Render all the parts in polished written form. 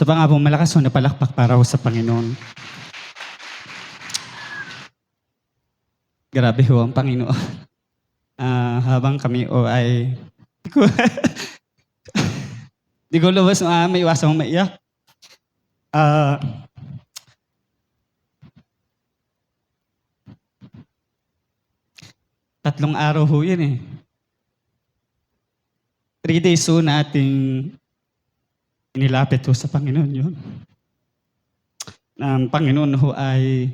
Sa pa nga pong malakas ho na palakpak para ho sa Panginoon. Grabe ho ang Panginoon. Habang kami ay... Di ko lubos may iwasang maiyak. Tatlong araw ho yun eh. 3 days ho nating inilapit ho sa Panginoon yun. Ang Panginoon ho ay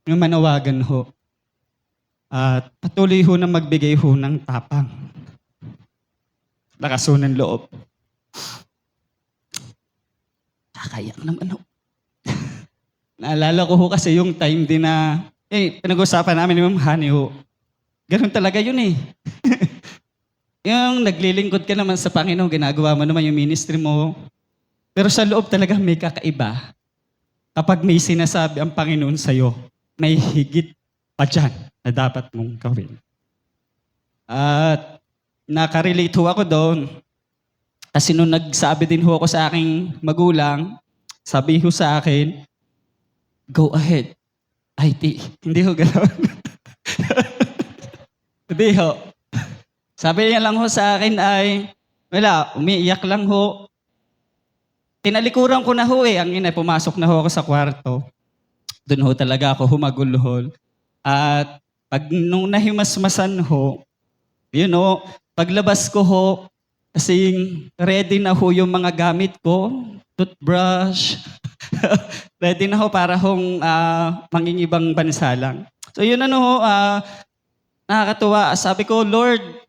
manawagan ho at patuloy ho na magbigay ho ng tapang. Lakas ho ng loob. Kakayak naman ho. Naalala ko ho kasi yung time din na pinag-usapan namin ni Ma'am Honey ho. Ganun talaga yun eh. Yung naglilingkod ka naman sa Panginoon, ginagawa mo naman yung ministry mo. Pero sa loob talaga may kakaiba. Kapag may sinasabi ang Panginoon sa'yo, may higit pa dyan na dapat mong gawin. At nakarelate ho ako doon. Kasi nung nagsabi din ho ako sa aking magulang, sabi ho sa akin, go ahead, IT. Hindi ho gano'n. Hindi ho. Sabi niya lang ho sa akin ay, wala, umiiyak lang ho. Tinalikuran ko na ho eh. Ang ina, pumasok na ho ako sa kwarto. Doon ho talaga ako humagulhol. At nung nahimasmasan ho, yun ho, paglabas ko ho, kasing ready na ho yung mga gamit ko, toothbrush, ready na ho para hong mangingibang bansa lang. So yun ano ho, nakakatuwa. Sabi ko, Lord,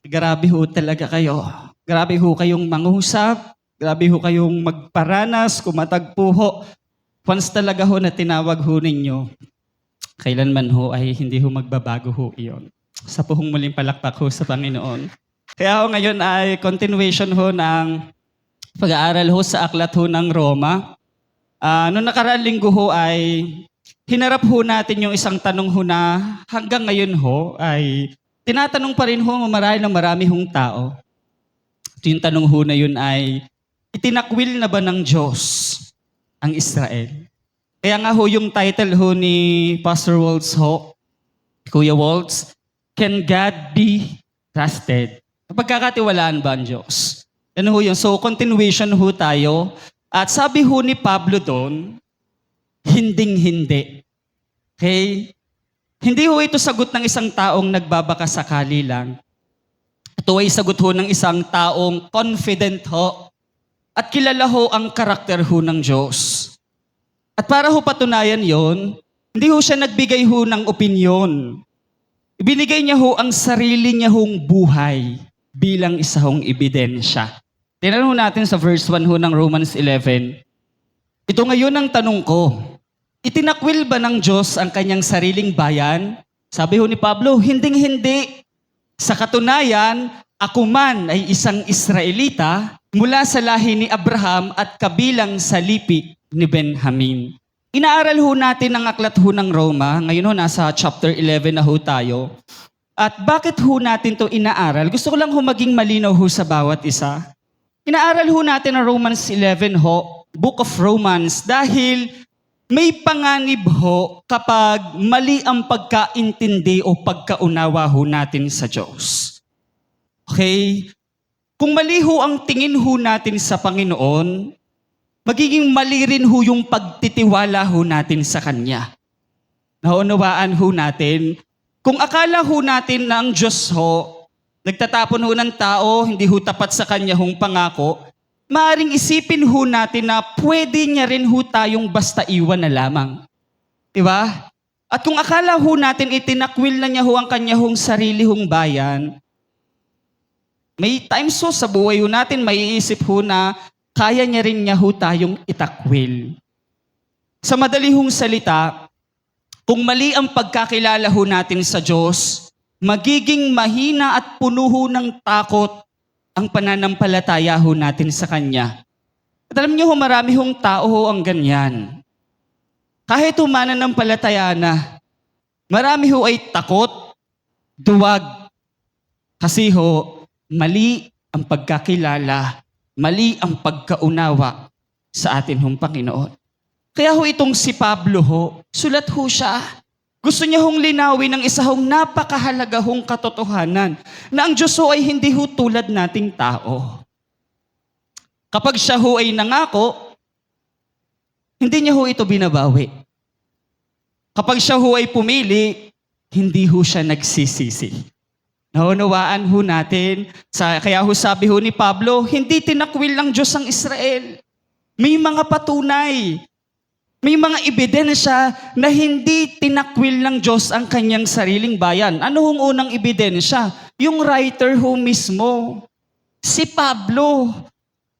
grabe ho talaga kayo. Grabe ho kayong mangusap. Grabe ho kayong magparanas, kumatagpo ho. Once talaga ho na tinawag ho ninyo, kailanman ho ay hindi ho magbabago ho iyon. Sa puhong muling palakpak ho sa Panginoon. Kaya ho ngayon ay continuation ho ng pag-aaral ho sa aklat ho ng Roma. Noong nakaraang linggo ho ay hinarap ho natin yung isang tanong ho na hanggang ngayon ho ay tinatanong pa rin ho marami ng marami hong tao. Ito yung tanong ho na yun ay, itinakwil na ba ng Diyos ang Israel? Kaya nga ho yung title ho ni Pastor Waltz ho, Kuya Waltz, Can God Be Trusted? Pagkakatiwalaan ba ang Diyos? Ano ho yun? So continuation ho tayo. At sabi ho ni Pablo doon, hinding-hindi. Okay? Hindi ho ito sagot ng isang taong nagbabaka sakali lang. Ito ay sagot ho ng isang taong confident ho at kilala ho ang karakter ho ng Diyos. At para ho patunayan yon, hindi ho siya nagbigay ho ng opinyon. Ibinigay niya ho ang sarili niya hong buhay bilang isa hong ebidensya. Tingnan ho natin sa verse 1 ho ng Romans 11. Ito ngayon ang tanong ko. Itinakwil ba ng Diyos ang kanyang sariling bayan? Sabi ho ni Pablo, hinding-hindi. Sa katunayan, ako man ay isang Israelita mula sa lahi ni Abraham at kabilang sa lipi ni Benjamin. Inaaral ho natin ang aklat ho ng Roma. Ngayon ho, nasa chapter 11 na ho tayo. At bakit ho natin to inaaral? Gusto ko lang ho maging malinaw ho sa bawat isa. Inaaral ho natin ang Romans 11 ho, Book of Romans, dahil may panganib ho kapag mali ang pagkaintindi o pagkaunawa ho natin sa Diyos. Okay? Kung mali ho ang tingin ho natin sa Panginoon, magiging mali rin ho yung pagtitiwala ho natin sa Kanya. Naunawaan ho natin, kung akala ho natin na ang Diyos ho, nagtatapon ho ng tao, hindi ho tapat sa Kanya hong pangako, maaring isipin ho natin na pwede niya rin ho tayong basta iwan na lamang. Diba? At kung akala ho natin itinakwil na niya ho ang kanya hong sarili hong bayan, may times ho sa buhay ho natin, maiisip ho na kaya niya rin niya ho tayong itakwil. Sa madali hong salita, kung mali ang pagkakilala ho natin sa Diyos, magiging mahina at puno ho ng takot ang pananampalataya ho natin sa Kanya. At alam niyo ho, marami hong tao ho ang ganyan. Kahit ho mananampalataya na, marami ho ay takot, duwag, kasi ho, mali ang pagkakilala Mali ang pagkaunawa sa atin hong Panginoon. Kaya ho itong si Pablo ho, sulat ho siya. Gusto niya hong linawin ng isa hong napakahalaga hong katotohanan na ang Diyos ho ay hindi ho tulad nating tao. Kapag siya ho ay nangako, hindi niya ho ito binabawi. Kapag siya ho ay pumili, hindi ho siya nagsisisi. Naunawaan ho natin, kaya ho sabi ho ni Pablo, hindi tinakwil ng Diyos ang Israel. May mga patunay, may mga ebidensya na hindi tinakwil ng Diyos ang kanyang sariling bayan. Ano hong unang ebidensya? Yung writer ho mismo, si Pablo.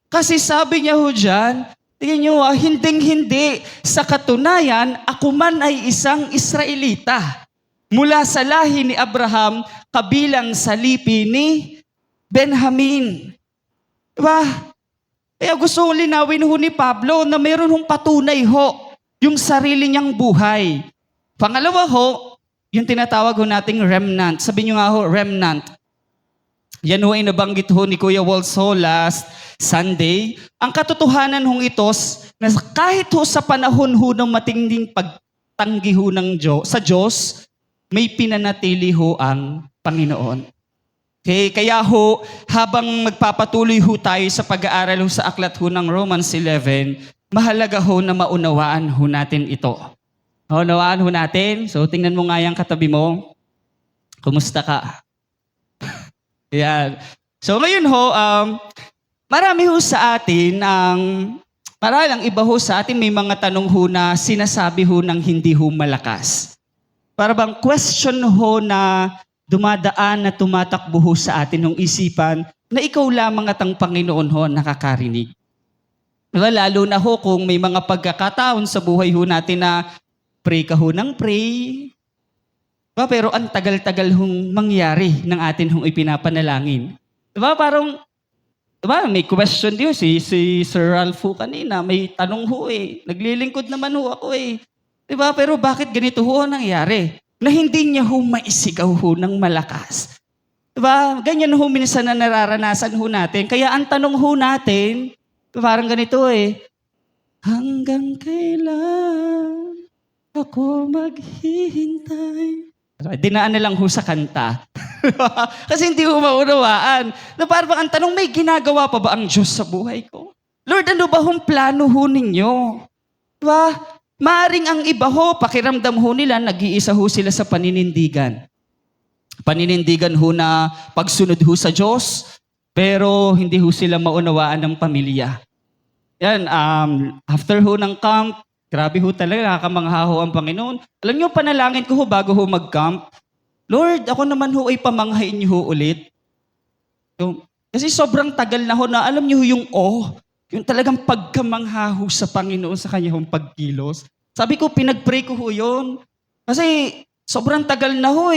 Kasi sabi niya ho dyan, tingnan nyo hinding-hindi, sa katunayan, ako man ay isang Israelita. Mula sa lahi ni Abraham, kabilang sa lipi ni Benjamin. Diba? Kaya gusto kong linawin ho ni Pablo na mayroon hong patunay ho yung sarili niyang buhay. Pangalawa ho, yung tinatawag ho nating remnant. Sabi niyo nga ho, remnant. Yan ho ay nabanggit ho ni Kuya Waltz ho last Sunday. Ang katotohanan hong itos, na kahit ho sa panahon ho ng matinding pagtanggi ho ng sa Diyos, may pinanatili ho ang Panginoon. Okay, kaya ho, habang magpapatuloy ho tayo sa pag-aaral ho sa aklat ho ng Romans 11, mahalaga ho na maunawaan ho natin ito. Maunawaan ho natin. So, tingnan mo nga yung katabi mo. Kumusta ka? Yan. So, ngayon ho, marami ho sa atin maralang iba ho sa atin may mga tanong ho na sinasabi ho ng hindi ho malakas. Para bang question ho na dumadaan na tumatakbo ho sa atin ng isipan na ikaw lamang at ang Panginoon ho nakakarinig. Lalo na ho kung may mga pagkakataon sa buhay ho natin na pray ka ho ng pray. Pero ang tagal-tagal hong mangyari ng atin hong ipinapanalangin. Parang, may question din si Sir Ralph kanina, may tanong ho naglilingkod naman ho ako Pero bakit ganito ho nangyari? Na hindi niya ho maisigaw ho ng malakas. Ganyan ho minsan na nararanasan ho natin. Kaya ang tanong ho natin, parang ganito hanggang kailan ako maghihintay? Dinaan na lang ho sa kanta. Kasi hindi ho maunawaan. Na parang ang tanong, may ginagawa pa ba ang Diyos sa buhay ko? Lord, ano ba hong plano ho ninyo? Maaring ang iba ho, pakiramdam ho nila, nag-iisa ho sila sa paninindigan. Paninindigan ho na pagsunod ho sa Diyos, pero hindi ho sila maunawaan ng pamilya. Yan, after ho ng camp, grabe ho talaga, nakakamangha ho ang Panginoon. Alam niyo, panalangin ko ho bago ho mag-camp, Lord, ako naman ho ay pamanghain niyo ho ulit. Kasi sobrang tagal na ho na, alam niyo ho yung yung talagang pagkamangha ho sa Panginoon sa kanyang pagkilos. Sabi ko, pinag-pray ko ho yun. Kasi sobrang tagal na ho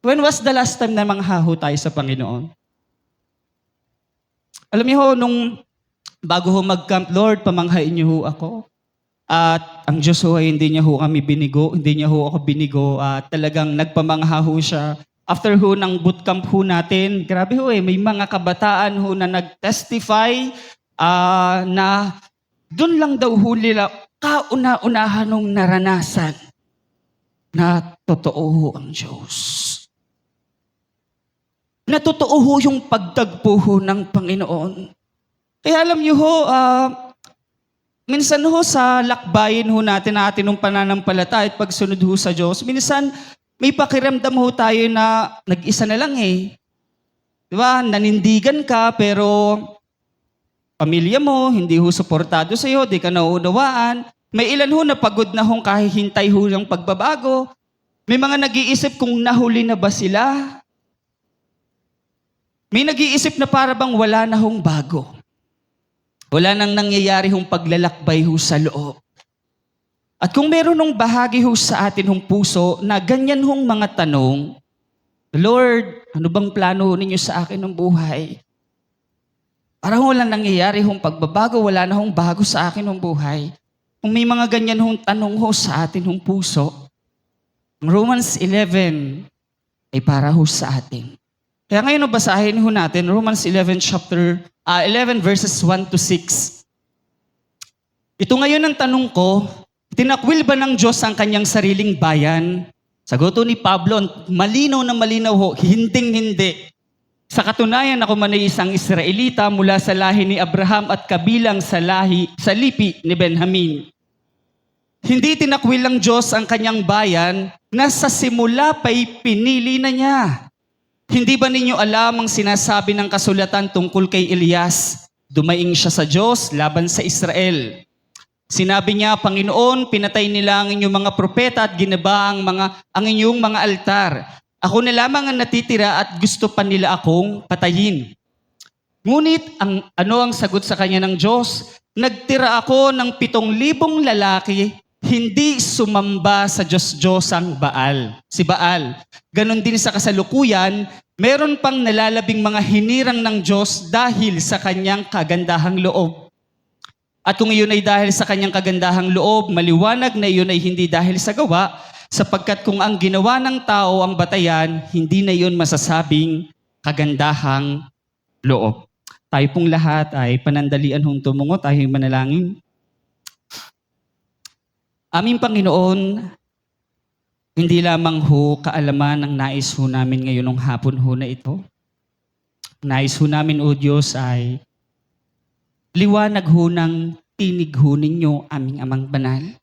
When was the last time na mangha ho tayo sa Panginoon? Alam niyo ho, nung bago ho mag-camp, Lord, pamanghain niyo ho ako. At ang Diyos ho ay hindi niya ho kami binigo, hindi niya ho ako binigo. At talagang nagpamangha ho siya. After ho ng bootcamp ho natin, grabe ho may mga kabataan ho na nag-testify na doon lang daw ho nila kauna-unahan nung naranasan na totoo ho ang Diyos. Na totoo ho yung pagtagpo ho ng Panginoon. Kaya alam niyo ho, minsan ho sa lakbayin ho natin nung pananampalataya at pagsunod ho sa Diyos, minsan may pakiramdam ho tayo na nag-isa na lang Nanindigan ka pero pamilya mo, hindi ho suportado sa iyo, di ka nauunawaan. May ilan ho na pagod na hong kahihintay ho ng pagbabago. May mga nag-iisip kung nahuli na ba sila. May nag-iisip na para bang wala na hong bago. Wala nang nangyayari hong paglalakbay ho sa loob. At kung meron nung bahagi ho sa atin hong puso na ganyan hong mga tanong, Lord, ano bang plano ninyo sa akin ng buhay? Parang walang nangyayari hong pagbabago, wala na hong bago sa akin ng buhay. Kung may mga ganyan hong tanong ho sa atin hong puso, Romans 11 ay para ho sa atin. Kaya ngayon basahin ho natin, Romans 11 chapter 11 verses 1 to 6. Ito ngayon ang tanong ko, tinakwil ba ng Diyos ang kanyang sariling bayan? Sagot ni Pablo, malinaw na malinaw ho, hinding-hindi. Sa katunayan, ako man ay isang Israelita mula sa lahi ni Abraham at kabilang sa lipi ni Benjamin. Hindi tinakwil ng Diyos ang kanyang bayan na sa simula pa'y pinili na niya. Hindi ba ninyo alam ang sinasabi ng kasulatan tungkol kay Elias? Dumaing siya sa Diyos laban sa Israel. Sinabi niya, Panginoon, pinatay nila ang inyong mga propeta at ginaba ang inyong mga altar. Ako na lamang ang natitira at gusto pa nila akong patayin. Ngunit ano ang sagot sa kanya ng Diyos? Nagtira ako ng 7,000 lalaki, hindi sumamba sa Diyos ang Baal, si Baal. Ganon din sa kasalukuyan, meron pang nalalabing mga hinirang ng Diyos dahil sa kanyang kagandahang loob. At kung iyon ay dahil sa kanyang kagandahang loob, maliwanag na iyon ay hindi dahil sa gawa, sapagkat kung ang ginawa ng tao ang batayan, hindi na iyon masasabing kagandahang loob. Tayo pong lahat ay panandalian hong tumungo, tayo manalangin. Aming Panginoon, hindi lamang ho kaalaman ang nais ho namin ngayon ng hapon ho na ito. Nais ho namin, O Diyos, ay liwanag ho ng tinig ho ninyo, aming Amang Banal.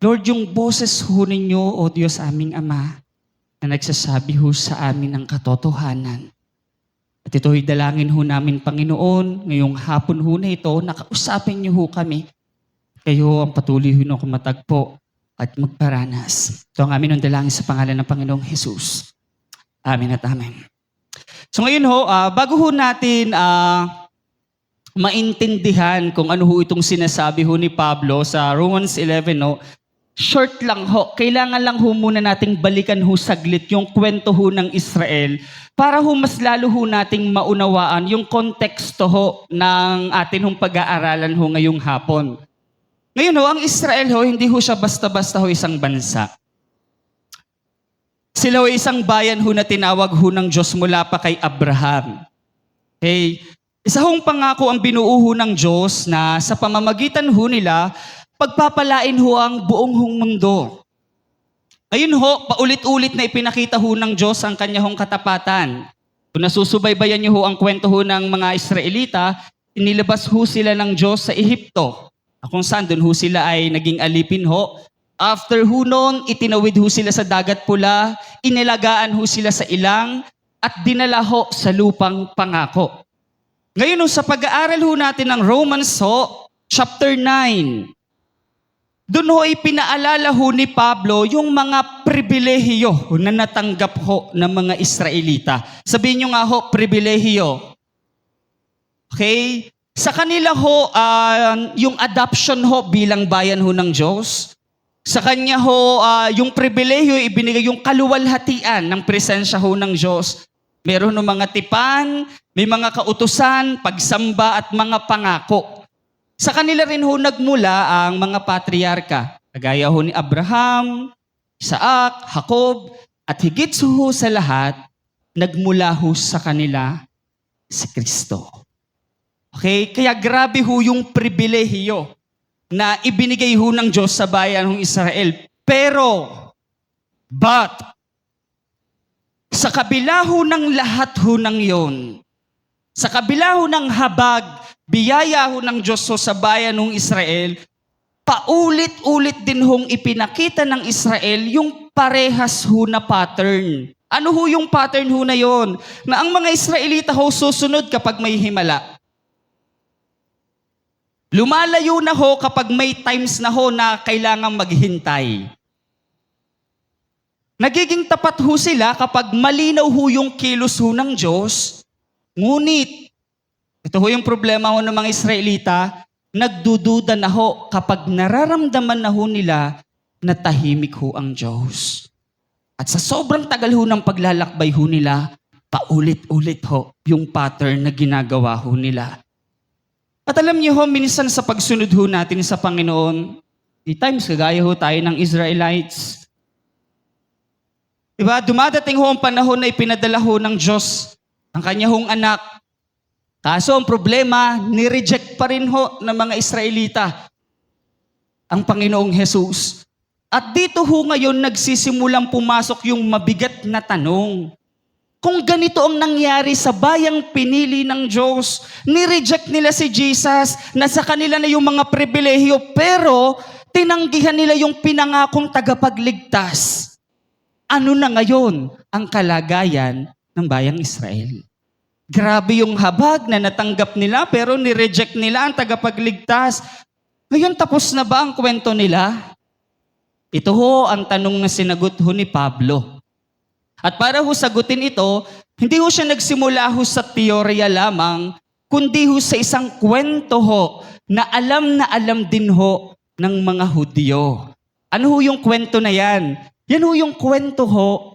Lord, yung boses ho ninyo, O Diyos, aming Ama, na nagsasabi ho sa amin ng katotohanan. At ito'y dalangin ho namin, Panginoon, ngayong hapon ho na ito, nakausapin niyo ho kami. Kayo ang patuloy ho na kumatagpo at magparanas. Ito ang amin ang dalangin sa pangalan ng Panginoong Jesus. Amen at amen. So ngayon ho, bago ho natin maintindihan kung ano ho itong sinasabi ho ni Pablo sa Romans 11, no? Short lang ho. Kailangan lang ho muna nating balikan ho saglit yung kwento ho ng Israel para ho mas lalo ho nating maunawaan yung konteksto ho ng atin hong pag-aaralan ho ngayong hapon. Ngayon ho, ang Israel ho, hindi ho siya basta-basta ho isang bansa. Sila ho isang bayan ho na tinawag ho ng Diyos mula pa kay Abraham. Okay? Isa hong pangako ang binuo ho ng Diyos na sa pamamagitan ho nila, pagpapalain ho ang buong hong mundo. Ngayon ho, paulit-ulit na ipinakita ho ng Diyos ang kanya hong katapatan. Kung nasusubaybayan niyo ho ang kwento ho ng mga Israelita, inilabas ho sila ng Diyos sa Ehipto. Kung saan doon ho sila ay naging alipin ho. After ho noon, itinawid ho sila sa dagat pula, inilagaan ho sila sa ilang, at dinala ho sa lupang pangako. Ngayon sa pag-aaral ho natin ng Romans chapter 9, doon ho ipinaalala ho ni Pablo yung mga pribilehiyo na natanggap ho ng mga Israelita. Sabihin nyo nga ho, pribilehiyo. Okay? Sa kanila ho, yung adoption ho bilang bayan ho ng Diyos. Sa kanya ho, yung pribilehiyo, ibinigay yung kaluwalhatian ng presensya ho ng Diyos. Meron ng mga tipan, may mga kautusan, pagsamba at mga pangako. Sa kanila rin ho nagmula ang mga patriarka. Kagaya ho ni Abraham, Isaac, Jacob, at higit ho sa lahat, nagmula ho sa kanila si Kristo. Okay? Kaya grabe ho yung pribilehiyo na ibinigay ho ng Diyos sa bayan ng Israel. But, sa kabila ho ng lahat ho ng yon, sa kabila ho ng habag, biyaya ho ng Diyos ho sa bayan ng Israel, paulit-ulit din hong ipinakita ng Israel yung parehas ho na pattern. Ano ho yung pattern ho na yon? Na ang mga Israelita ho susunod kapag may himala. Lumalayo na ho kapag may times na ho na kailangang maghintay. Nagiging tapat ho sila kapag malinaw ho yung kilos ho ng Diyos. Ngunit, ito ho yung problema ho ng mga Israelita, nagdududa na ho kapag nararamdaman na ho nila na tahimik ho ang Diyos. At sa sobrang tagal ho ng paglalakbay ho nila, paulit-ulit ho yung pattern na ginagawa ho nila. At alam niyo ho, minsan sa pagsunod ho natin sa Panginoon, di times kagaya ho tayo ng Israelites. Diba? Dumadating ho ang panahon na ipinadala ho ng Diyos ang kanya hong anak. Kaso ang problema, nireject pa rin ho ng mga Israelita ang Panginoong Jesus. At dito ho ngayon nagsisimulang pumasok yung mabigat na tanong. Kung ganito ang nangyari sa bayang pinili ng Diyos, nireject nila si Jesus, nasa kanila na yung mga pribilehiyo, pero tinanggihan nila yung pinangakong tagapagligtas. Ano na ngayon ang kalagayan ng bayang Israel? Grabe yung habag na natanggap nila pero nireject nila ang tagapagligtas. Ngayon tapos na ba ang kwento nila? Ito ho ang tanong na sinagot ho ni Pablo. At para ho sagutin ito, hindi ho siya nagsimula ho sa teorya lamang, kundi ho sa isang kwento ho na alam din ho ng mga Hudyo. Ano ho yung kwento na yan? Yan ho yung kwento ho,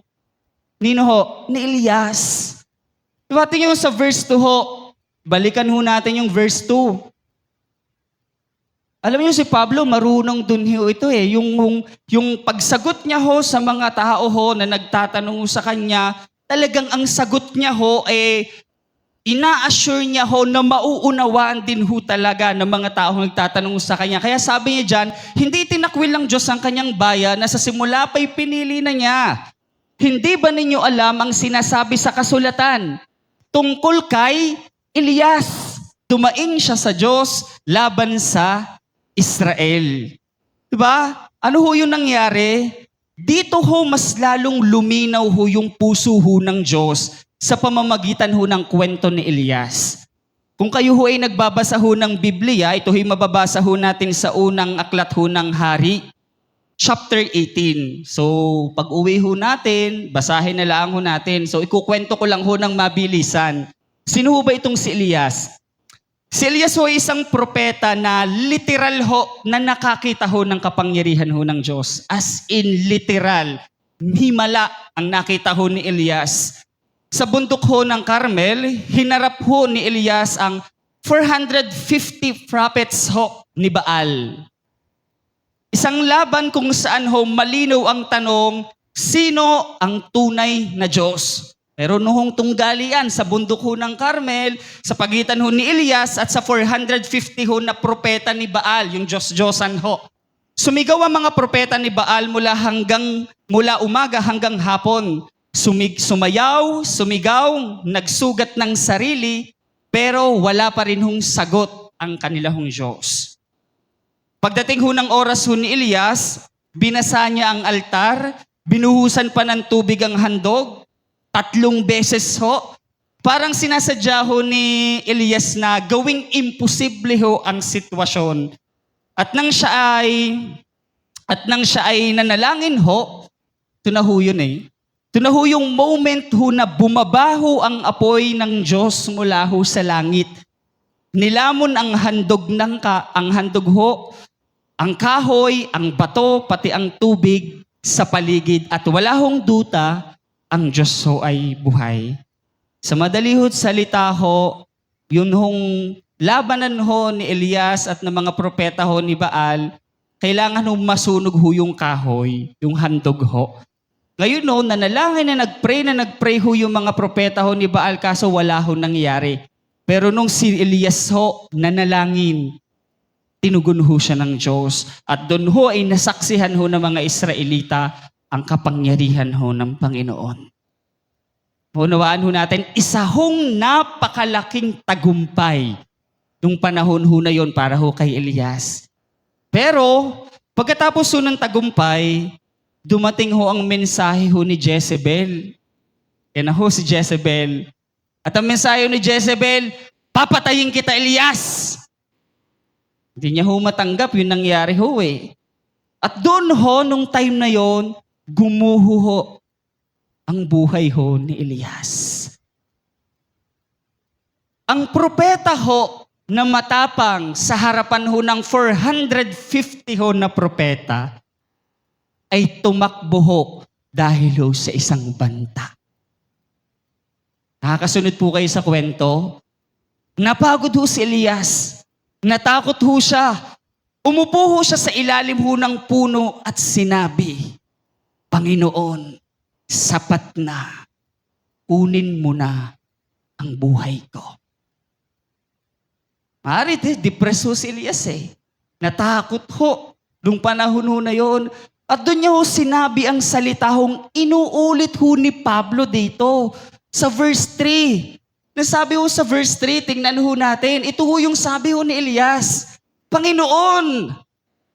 nino ho, ni Elias. Diba, tingnan sa verse 2 ho. Balikan ho natin yung verse 2. Alam niyo si Pablo, marunong dun ho ito eh. Yung pagsagot niya ho sa mga tao ho na nagtatanong sa kanya, talagang ang sagot niya ho eh, ina-assure niya ho na mauunawaan din ho talaga ng mga tao nagtatanong sa kanya. Kaya sabi niya dyan, hindi tinakwil ng Diyos ang kanyang bayan na sa simula pa'y pinili na niya. Hindi ba ninyo alam ang sinasabi sa kasulatan? Tungkol kay Elias, dumaing siya sa Diyos laban sa Israel. Diba? Ano ho yung nangyari? Dito ho mas lalong luminaw ho yung puso ho ng Diyos sa pamamagitan ho ng kwento ni Elias. Kung kayo ho ay nagbabasa ho ng Biblia, ito ho'y mababasa ho natin sa unang aklat ho ng Hari, chapter 18. So, pag uwi ho natin, basahin na lang ho natin. So, ikukwento ko lang ho ng mabilisan. Sino ho ba itong si Elias? Si Elias ho ay isang propeta na literal ho na nakakita ho ng kapangyarihan ho ng Diyos. As in literal. Himala ang nakita ho ni Elias. Sa bundok ho ng Carmel, hinarap ho ni Elias ang 450 prophets ho ni Baal. Isang laban kung saan ho malinaw ang tanong, sino ang tunay na Diyos? Pero noong tunggalian sa bundok ho ng Carmel, sa pagitan ho ni Elias at sa 450 ho na propeta ni Baal, yung Diyos-Diyosan ho. Sumigaw ang mga propeta ni Baal mula umaga hanggang hapon. Sumayaw, sumigaw, nagsugat ng sarili, pero wala pa rin hong sagot ang kanilahong Diyos. Pagdating ho ng oras ho ni Elias, binasa niya ang altar, binuhusan pa ng tubig ang handog, 3 beses ho. Parang sinasadya ho ni Elias na gawing imposible ho ang sitwasyon. At nang siya ay nanalangin ho, ito na ho yun eh. Ito na ho yung moment ho na bumabaho ang apoy ng Diyos mula ho sa langit. Nilamon ang handog ho, ang kahoy, ang bato, pati ang tubig sa paligid. At wala hong duta, ang Diyos ho ay buhay. Sa madali ho't salita ho, yun hong labanan ho ni Elias at ng mga propeta ho ni Baal, kailangan ho masunog ho yung kahoy, yung handog ho. Ngayon ho, nanalangin na nagpray ho yung mga propeta ho ni Baal, kaso wala ho nangyari. Pero nung si Elias ho, nanalangin, tinugon ho siya ng Diyos. At doon ho ay nasaksihan ho ng mga Israelita ang kapangyarihan ho ng Panginoon. Unawaan ho natin, isa hong napakalaking tagumpay nung panahon ho na yon para ho kay Elias. Pero, pagkatapos ho ng tagumpay, dumating ho ang mensahe ho ni Jezebel. Yan na ho si Jezebel. At ang mensahe ni Jezebel, papatayin kita, Elias! Hindi niya ho matanggap, yun nangyari ho eh. At doon ho, nung time na yon, gumuho ho ang buhay ho ni Elias. Ang propeta ho na matapang sa harapan ho ng 450 ho na propeta ay tumakbo ho dahil ho sa isang banta. Nakakasunod po kayo sa kwento. Napagod ho si Elias. Natakot ho siya. Umupo ho siya sa ilalim ho ng puno at sinabi, Panginoon, sapat na. Kunin mo na ang buhay ko. Maaari, depressed ho si Elias eh. Natakot ho nung panahon ho na yon. At doon niya ho sinabi ang salita hong inuulit ho ni Pablo dito sa verse 3. Nasabi ho sa verse 3, tingnan ho natin, ito ho yung sabi ho ni Elias, Panginoon,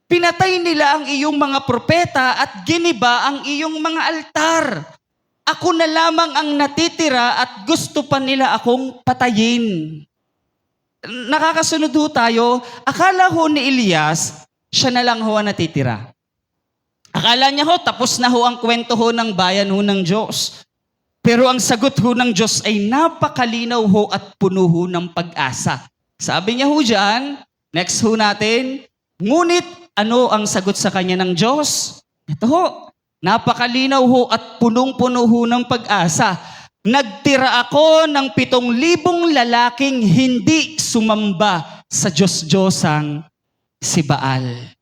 pinatay nila ang iyong mga propeta at giniba ang iyong mga altar. Ako na lamang ang natitira at gusto pa nila akong patayin. Nakakasunod ho tayo, akala ho ni Elias, siya na lang ho ang natitira. Akala niya ho, tapos na ho ang kwento ho ng bayan ho ng Diyos. Pero ang sagot ho ng Diyos ay napakalinaw ho at puno ho ng pag-asa. Sabi niya ho dyan, next ho natin, ngunit ano ang sagot sa kanya ng Diyos? Ito ho, napakalinaw ho at punong-puno ho ng pag-asa. Nagtira ako ng 7,000 lalaking hindi sumamba sa Diyos-Diyosang si Baal.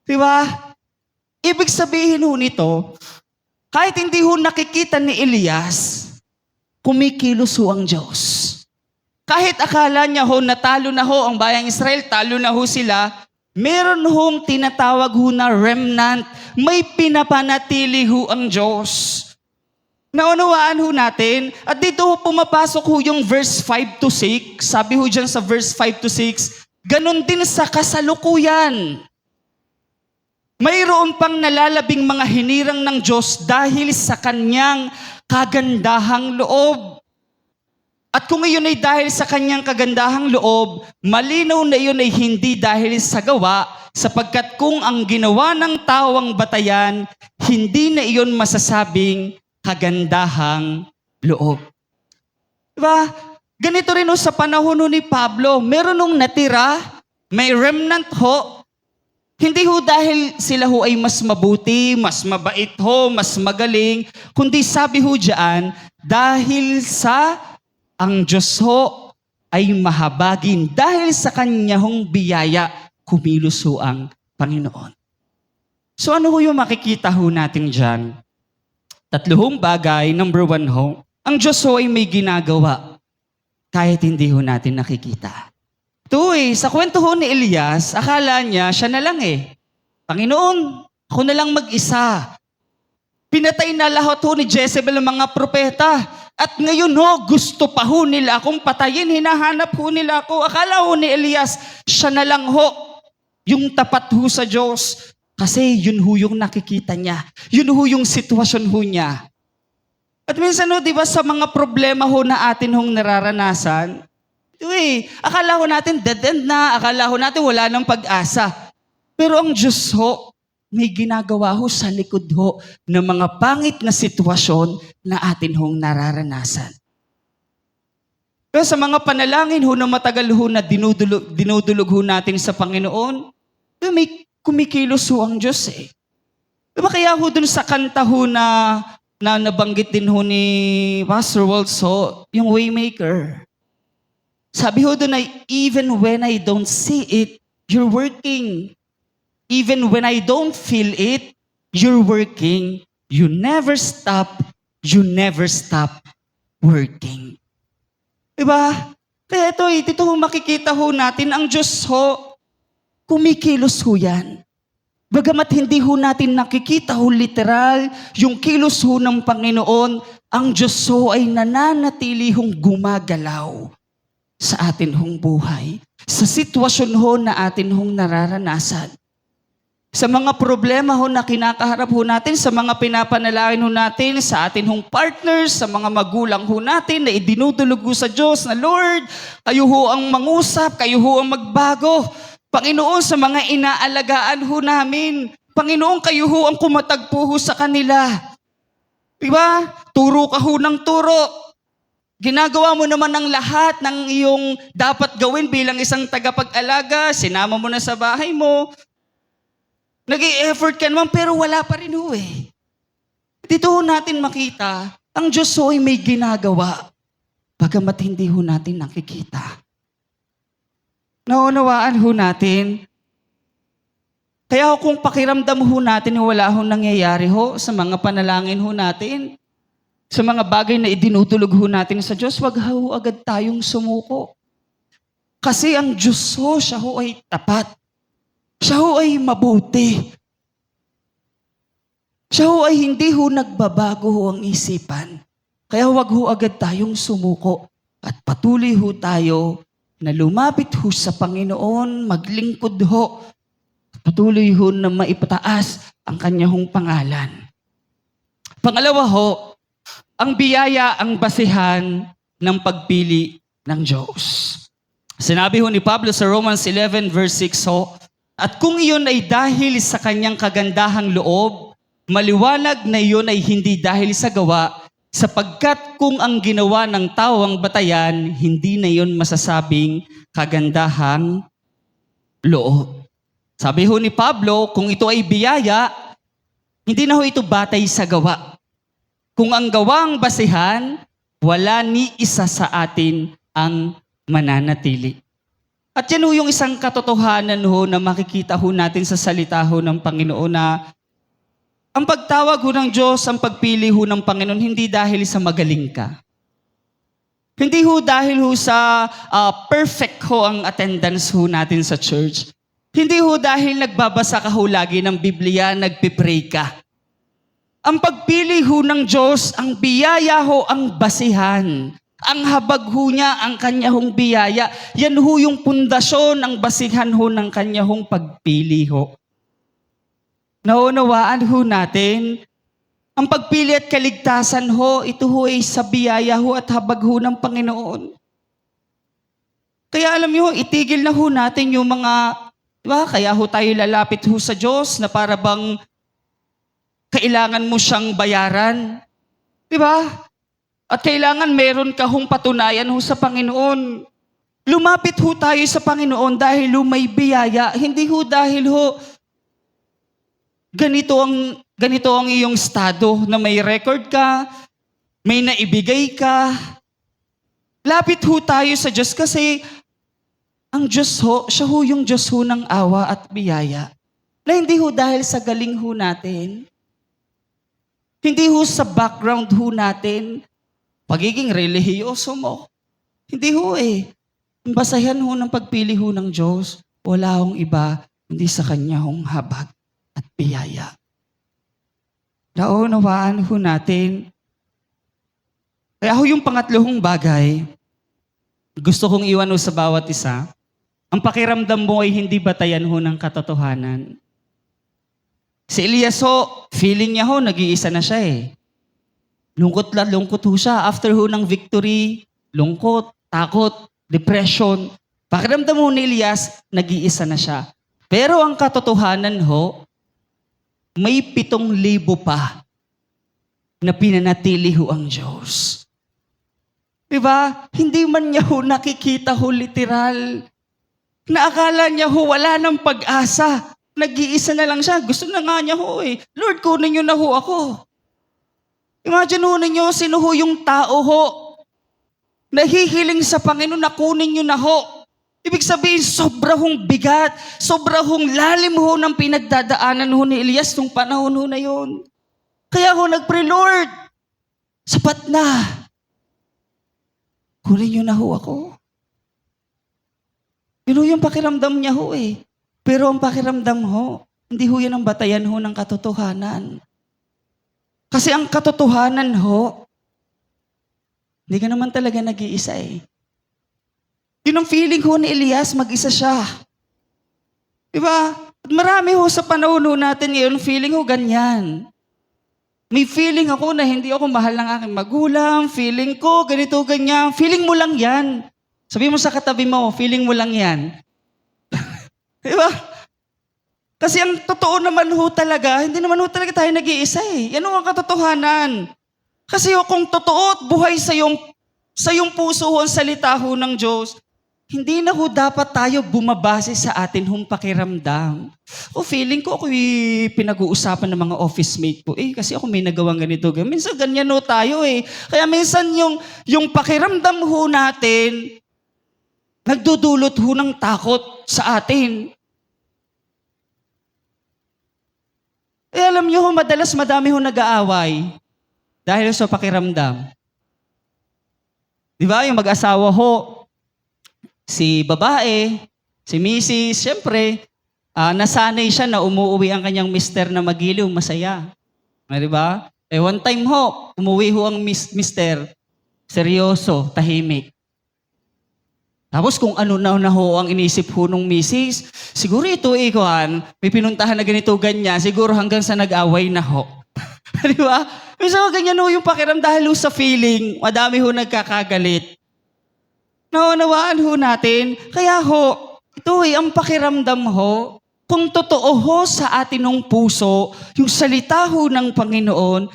Diba? Ibig sabihin ho nito, kahit hindi ho nakikita ni Elias, kumikilos ho ang Diyos. Kahit akala niya ho natalo na ho ang bayang Israel, talo na ho sila, meron hong tinatawag ho na remnant, may pinapanatili ho ang Diyos. Naunawaan ho natin, at dito ho pumapasok ho yung verse 5 to 6, sabi ho dyan sa verse 5 to 6, ganon din sa kasalukuyan. Mayroon pang nalalabing mga hinirang ng Diyos dahil sa kanyang kagandahang loob. At kung iyon ay dahil sa kanyang kagandahang loob, malinaw na iyon ay hindi dahil sa gawa, sapagkat kung ang ginawa ng tao ang batayan, hindi na iyon masasabing kagandahang loob. Diba? Ganito rin ho sa panahon ni Pablo, meron nung natira, may remnant ho, hindi ho dahil sila ho ay mas mabuti, mas mabait ho, mas magaling, kundi sabi ho dyan, dahil sa ang Diyos ho ay mahabagin, dahil sa kanya hong biyaya, kumilos ho ang Panginoon. So ano ho yung makikita ho natin dyan? Tatlong bagay. Number 1 ho, ang Diyos ho ay may ginagawa kahit hindi ho natin nakikita. Ito sa kwento ho ni Elias, akala niya siya na lang Panginoon, ako na lang mag-isa. Pinatay na lahat ho ni Jezebel ang mga propeta. At ngayon ho, gusto pa ho nila akong patayin, hinahanap ho nila ako. Akala ho ni Elias, siya na lang ho, yung tapat ho sa Diyos. Kasi yun ho yung nakikita niya. Yun ho yung sitwasyon ho niya. At minsan ho, di ba sa mga problema ho na atin hong nararanasan, akala ho natin dead end na, akala ho natin wala nang pag-asa. Pero ang Diyos ho, may ginagawa ho sa likod ho ng mga pangit na sitwasyon na atin hong nararanasan. Pero sa mga panalangin ho na matagal ho na dinudulog ho natin sa Panginoon, may kumikilos ho ang Diyos Diba kaya ho dun sa kanta ho na nabanggit din ho ni Pastor Waltz ho, yung Waymaker. Sabi ho dun ay, even when I don't see it, you're working. Even when I don't feel it, you're working. You never stop working. Diba? Kaya dito ho makikita ho natin, ang Diyos ho, kumikilos ho yan. Bagamat hindi ho natin nakikita ho literal, yung kilos ho ng Panginoon, ang Diyos ho ay nananatili hong gumagalaw sa atin hong buhay. Sa sitwasyon ho na atin hong nararanasan. Sa mga problema ho na kinakaharap ho natin, sa mga pinapanalangin ho natin, sa atin hong partners, sa mga magulang ho natin na idinudulog ho sa Diyos na, Lord, kayo ho ang mangusap, kayo ho ang magbago. Panginoon, sa mga inaalagaan ho namin, Panginoon, kayo ho ang kumatagpo ho sa kanila. Diba? Turo ka ho ng turo. Ginagawa mo naman ang lahat ng iyong dapat gawin bilang isang tagapag-alaga, sinama mo na sa bahay mo, nag-i-effort ka naman, pero wala pa rin ho Dito ho natin makita, ang Diyos ho ay may ginagawa, bagamat hindi ho natin nakikita. Naunawaan ho natin, kaya kung pakiramdam ho natin, wala ho nangyayari ho sa mga panalangin ho natin, sa mga bagay na idinutulog ho natin sa Diyos, wag ho agad tayong sumuko. Kasi ang Diyos ho, siya ho ay tapat. Siya ho ay mabuti. Siya ho ay hindi ho nagbabago ho ang isipan. Kaya huwag ho agad tayong sumuko at patuloy ho tayo na lumapit ho sa Panginoon, maglingkod ho, patuloy ho na maipataas ang kanyang pangalan. Pangalawa ho, ang biyaya ang basihan ng pagpili ng Diyos. Sinabi ho ni Pablo sa Romans 11 verse 6 ho, at kung iyon ay dahil sa kanyang kagandahang loob, maliwanag na iyon ay hindi dahil sa gawa, sapagkat kung ang ginawa ng tao ang batayan, hindi na iyon masasabing kagandahang loob. Sabi ho ni Pablo, kung ito ay biyaya, hindi na ho ito batay sa gawa. Kung ang gawang basihan, wala ni isa sa atin ang mananatili. At yan ho yung isang katotohanan ho na makikita ho natin sa salita ho ng Panginoon na ang pagtawag ho ng Diyos, ang pagpili ho ng Panginoon, hindi dahil sa magaling ka. Hindi ho dahil ho sa perfect ho ang attendance ho natin sa church. Hindi ho dahil nagbabasa ka ho lagi ng Biblia, nagpipray ka. Ang pagpili ho ng Diyos, ang biyaya ho ang basihan. Ang habag ho niya, ang kanya hong biyaya. Yan ho yung pundasyon, ang basihan ho ng kanya hong pagpili ho. Naunawaan ho natin, ang pagpili at kaligtasan ho, ito ho ay sa biyaya ho at habag ho ng Panginoon. Kaya alam niyo, itigil na ho natin yung mga, diba? Kaya ho tayo lalapit ho sa Diyos na para bang kailangan mo siyang bayaran. Diba? At kailangan meron ka hong patunayan ho sa Panginoon. Lumapit ho tayo sa Panginoon dahil ho may biyaya. Hindi ho dahil ho ganito ang iyong estado na may record ka, may naibigay ka. Lapit ho tayo sa Diyos kasi ang Diyos ho, siya ho yung Diyos ho ng awa at biyaya. Na hindi ho dahil sa galing ho natin. Hindi ho sa background ho natin. Pagiging relihiyoso mo. Hindi ho eh. Ang basahan ho ng pagpili ho ng Diyos, wala hong iba, hindi sa kanya hong habag at biyaya. Naunawaan ho natin. Kaya ho yung pangatlong bagay, gusto kong iwan ho sa bawat isa, ang pakiramdam mo ay hindi batayan ho ng katotohanan. Si Elias ho, feeling niya ho, nag-iisa na siya eh. Lungkot ho siya. After ho ng victory, lungkot, takot, depression. Pakiramdam ho ni Elias, nag-iisa na siya. Pero ang katotohanan ho, may 7,000 pa na pinanatili ho ang Diyos. Diba? Hindi man niya ho nakikita ho literal. Naakala niya ho wala ng pag-asa. Nag-iisa na lang siya. Gusto na nga niya ho eh. Lord, kunin niyo na ho ako. Imagine ho ninyo, sino ho yung tao ho nahihiling sa Panginoon na kunin nyo na ho. Ibig sabihin, sobra hong bigat, sobra hong lalim ho ng pinagdadaanan ho ni Elias nung panahon ho na yun. Kaya ho nagpray, Lord, sapat na. Kunin nyo na ho ako. Yun ho yung pakiramdam niya ho eh. Pero ang pakiramdam ho, hindi ho yan ang batayan ho ng katotohanan. Kasi ang katotohanan ho, hindi ka naman talaga nag-iisa eh. Yun ang feeling ho ni Elias, mag-isa siya. Diba? At marami ho sa panahon ho natin ngayon, feeling ho ganyan. May feeling ako na hindi ako mahal ng aking magulang, feeling ko ganito, ganyan. Feeling mo lang yan. Sabi mo sa katabi mo, feeling mo lang yan. Diba? Kasi ang totoo naman ho talaga, hindi naman ho talaga tayo nag-iisa eh. Yan ho ang katotohanan. Kasi ho, kung totoo at buhay sa iyong puso ho ang salita ho ng Diyos, hindi na ho dapat tayo bumabase sa atin hong pakiramdam. O feeling ko ako'y pinag-uusapan ng mga office mate ko. Kasi ako may nagawang ganito. Minsan ganyan ho tayo eh. Kaya minsan yung pakiramdam ho natin, nagdudulot ho ng takot sa atin. Alam niyo ho, madalas madami ho nag-aaway dahil sa pakiramdam. Di ba? Yung mag-asawa ho, Si babae, si Mrs., siyempre, nasanay siya na umuwi ang kanyang mister na magiliw, masaya. Di ba? One time ho, umuwi ho ang mister, seryoso, tahimik. Tapos kung ano na ho ang inisip ho nung misis, siguro ito ikuan, may pinuntahan na ganito ganyan, siguro hanggang sa nag-away na ho. Di ba? Minsan ganyan ho yung pakiram dahil ho sa feeling, madami ho nagkakagalit. Naunawaan ho natin, kaya ho, ito ang pakiramdam ho, kung totoo ho sa atin ng puso, yung salita ho ng Panginoon,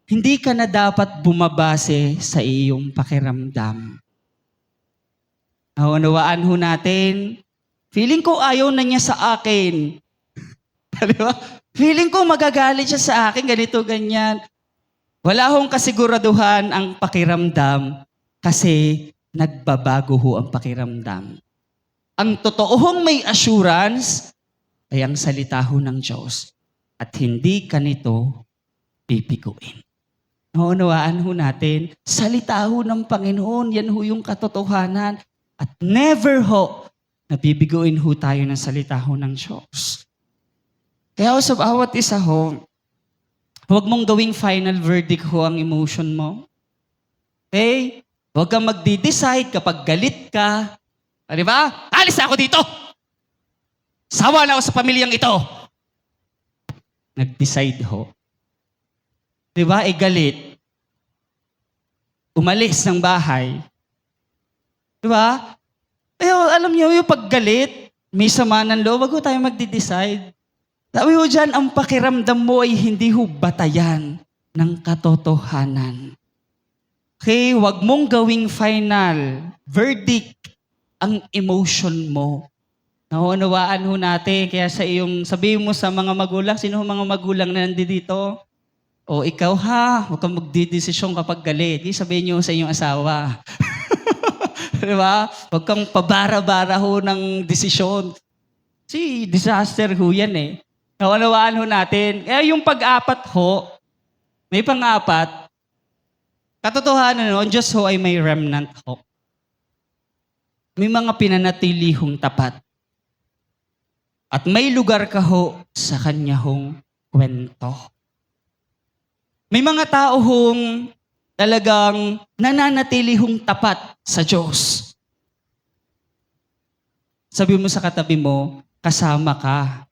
hindi ka na dapat bumabase sa iyong pakiramdam. Naunawaan ho natin, feeling ko ayaw na niya sa akin. Diba? Feeling ko magagalit siya sa akin, ganito, ganyan. Wala hong kasiguraduhan ang pakiramdam kasi nagbabago ho ang pakiramdam. Ang totoong may assurance ay ang salita ho ng Diyos at hindi ka nito pipiguin. Naunawaan ho natin, salita ho ng Panginoon, yan ho yung katotohanan at never ho nabibiguin ho tayo ng salita ho ng Diyos. Kaya ho, sa bawat isa ho, huwag mong gawing final verdict ho ang emotion mo. Okay? Huwag kang magdi-decide kapag galit ka. Di ba? Alis na ako dito! Sawa na ako sa pamilyang ito! Nag-decide ho. Di ba? Galit. Umalis ng bahay. Di ba? Alam niyo, yung paggalit, may sama ng loob, wag ho tayo magdi-decide. Sabi ho dyan, ang pakiramdam mo ay hindi ho batayan ng katotohanan. Okay, wag mong gawing final verdict ang emotion mo. Naunawaan ho natin, kaya sa sabihin mo sa mga magulang, sino mga magulang na nandito? O ikaw ha, huwag kang magdidesisyon kapag galit. Sabihin niyo sa inyong asawa. Diba? Huwag kang pabara-bara ho ng desisyon. Disaster ho yan eh. Naunawaan ho natin. Kaya yung pag-apat ho, may pang-apat, katotohanan ho, ang Diyos ho ay may remnant ho. May mga pinanatili hong tapat. At may lugar ka ho sa kanya hong kwento. May mga tao hong talagang nananatili hong tapat sa Diyos. Sabi mo sa katabi mo, kasama ka.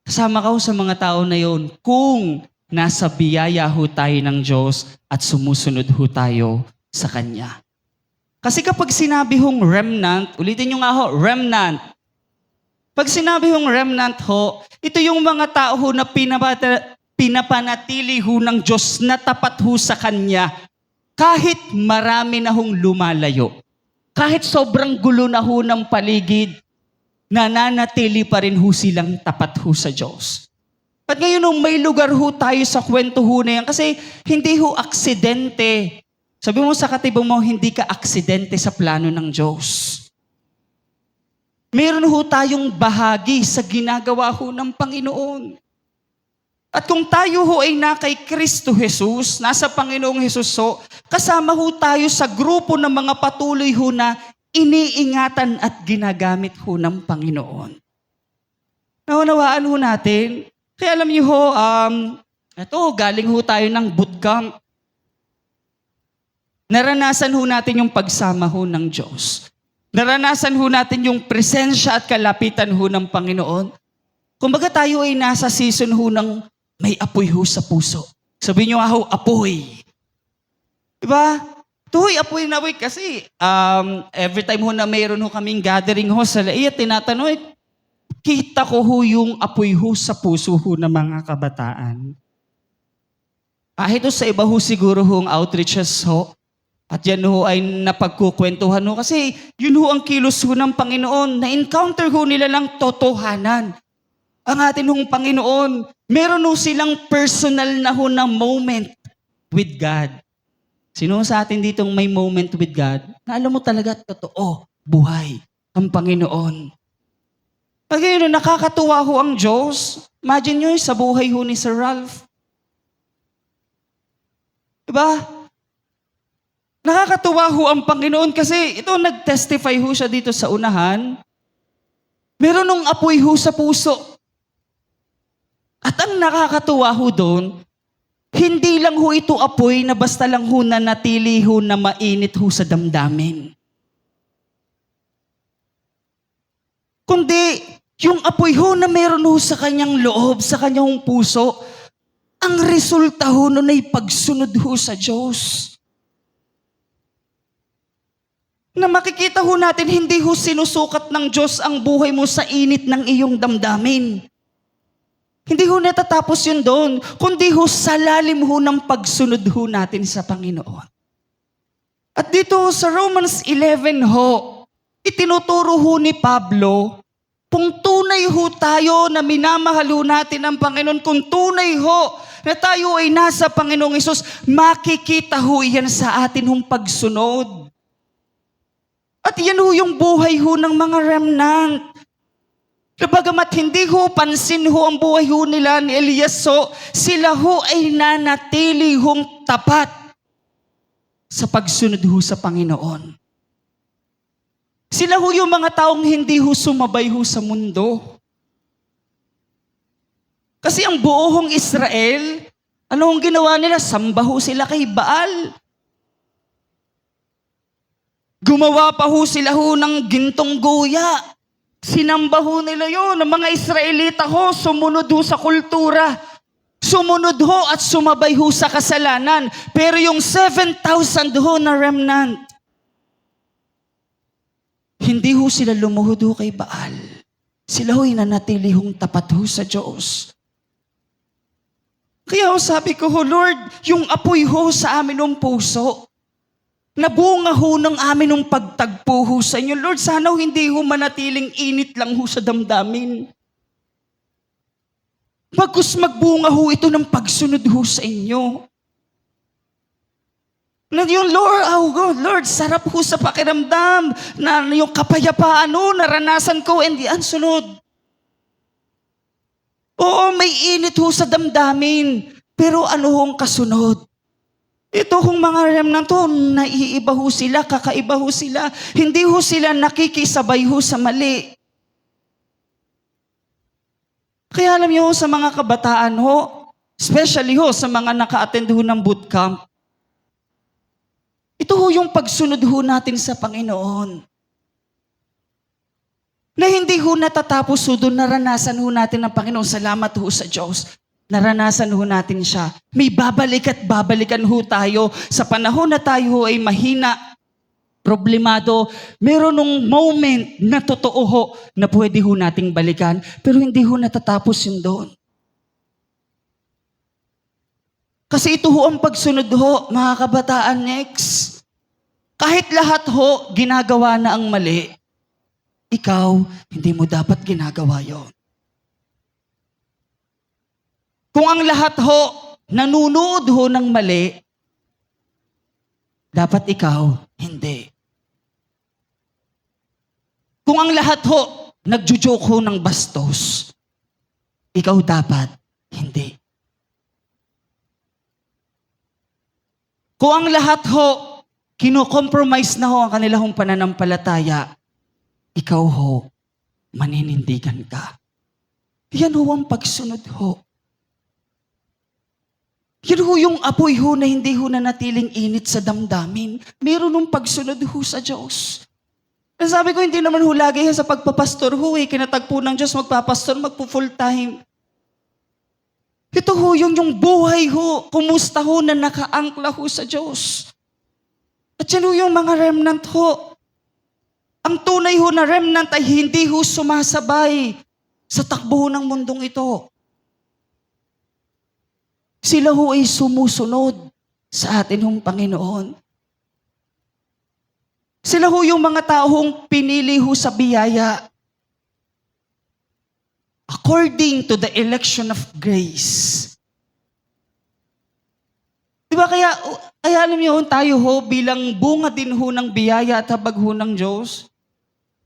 Kasama ka ho sa mga tao na yon kung nasa biyaya ho tayo ng Diyos at sumusunod ho tayo sa Kanya. Kasi kapag sinabi hong remnant, ulitin nyo nga ho, remnant. Pag sinabi hong remnant ho, ito yung mga tao ho na pinapanatili ho ng Diyos na tapat ho sa Kanya. Kahit marami na hong lumalayo. Kahit sobrang gulo na ho ng paligid, nananatili pa rin ho silang tapat ho sa Diyos. At ngayon may lugar ho tayo sa kwento ho na yan kasi hindi ho aksidente. Sabi mo sa katibo mo, hindi ka aksidente sa plano ng Diyos. Meron ho tayong bahagi sa ginagawa ho ng Panginoon. At kung tayo ho ay na kay Kristo Jesus, nasa Panginoong Jesus ho, kasama ho tayo sa grupo ng mga patuloy ho na iniingatan at ginagamit ho ng Panginoon. Naunawaan ho natin, kaya alam niyo ho, galing ho tayo ng bootcamp. Naranasan ho natin yung pagsama ho ng Diyos. Naranasan ho natin yung presensya at kalapitan ho ng Panginoon. Kumbaga tayo ay nasa season ho ng may apoy ho sa puso. Sabihin nyo nga ho, apoy. Diba? Tuhoy, apoy na apoy kasi every time ho na mayroon ho kaming gathering ho sa laiya, tinatanong, kita ko ho yung apoy ho sa puso ho ng mga kabataan. Kahit ho sa iba ho siguro ho ang outreaches ho, at yan ho ay napagkukwentuhan ho kasi yun ho ang kilos ho ng Panginoon. Na-encounter ho nila lang totohanan. Ang atin hong Panginoon, meron ho silang personal na ho na moment with God. Sino sa atin ditong may moment with God na alam mo talaga totoo, buhay, ang Panginoon. Pag yun, nakakatuwa ho ang Diyos. Imagine nyo sa buhay ho ni Sir Ralph. Diba? Nakakatuwa ho ang Panginoon kasi ito nag-testify ho siya dito sa unahan. Meron nung apoy ho sa puso. At ang nakakatuwa ho doon, hindi lang ho ito apoy na basta lang ho na natili ho na mainit ho sa damdamin. Kundi yung apoy ho na meron ho sa kanyang loob, sa kanyang puso, ang resulta ho nun ay pagsunod ho sa Diyos. Na makikita ho natin, hindi ho sinusukat ng Diyos ang buhay mo sa init ng iyong damdamin. Hindi ho natatapos yun doon, kundi ho sa lalim ho ng pagsunod ho natin sa Panginoon. At dito sa Romans 11 ho, itinuturo ho ni Pablo, kung tunay ho tayo na minamahal ho natin ang Panginoon, kung tunay ho na tayo ay nasa Panginoong Hesus, makikita ho yan sa atin hong pagsunod. At yan ho yung buhay ho ng mga remnant. Bagamat hindi ho pansin ho ang buhay ho nila ni Elias, so sila ho ay nanatili hong tapat sa pagsunod ho sa Panginoon. Sila ho yung mga taong hindi ho sumabay ho sa mundo. Kasi ang buo hong Israel, ano ang ginawa nila? Samba ho sila kay Baal. Gumawa pa ho sila ho ng gintong guya. Sinamba ho nila yun. Ang mga Israelita ho, sumunod ho sa kultura. Sumunod ho at sumabay ho sa kasalanan. Pero yung 7,000 ho na remnant, hindi ho sila lumuhod ho kay Baal. Sila ho'y nanatili hong tapat ho sa Diyos. Kaya ho sabi ko ho, Lord, yung apoy ho sa amin ng puso, nabunga ho ng amin ng pagtagpo ho sa inyo. Lord, sana ho hindi ho manatiling init lang ho sa damdamin. Bagkus magbunga ho ito ng pagsunod ho sa inyo. Na yung Lord, oh God, Lord, sarap ho sa pakiramdam na yung kapayapaan ho, naranasan ko and ang sunod. Oo, may init ho sa damdamin, pero ano hong kasunod? Ito hong mga remnant ho, naiiba ho sila, kakaiba ho sila. Hindi ho sila nakikisabay ho sa mali. Kaya alam niyo ho sa mga kabataan ho, especially ho sa mga naka-attend ho ng bootcamp, ito ho yung pagsunod ho natin sa Panginoon. Na hindi ho natatapos ho doon, naranasan ho natin ng Panginoon. Salamat ho sa Diyos. Naranasan ho natin siya. May babalik at babalikan ho tayo. Sa panahon na tayo ho ay mahina, problemado, meron nung moment na totoo ho na pwede ho nating balikan, pero hindi ho natatapos yun doon. Kasi ito ho ang pagsunod ho, mga kabataan next. Kahit lahat ho, ginagawa na ang mali, ikaw, hindi mo dapat ginagawa yon. Kung ang lahat ho, nanunood ho ng mali, dapat ikaw, hindi. Kung ang lahat ho, nagjo-joke ho ng bastos, ikaw dapat, hindi. Kung ang lahat ho, kino-compromise na ho ang kanilang pananampalataya, ikaw ho, maninindigan ka. Yan ho ang pagsunod ho. Yan ho yung apoy ho na hindi ho nanatiling init sa damdamin. Meron nung pagsunod ho sa Diyos. Sabi ko, hindi naman ho lagi sa pagpapastor ho kinatagpo ng Diyos, magpapastor, magpo-full time. Ito ho yung buhay ho, kumusta ho na nakaangkla ho sa Diyos. At yan ho yung mga remnant ho. Ang tunay ho na remnant ay hindi ho sumasabay sa takbo ng mundong ito. Sila ho ay sumusunod sa atin hong Panginoon. Sila ho yung mga taong pinili ho sa biyaya according to the election of grace. Diba kaya alam niyo tayo ho bilang bunga din ho ng biyaya at habag ho ng Diyos.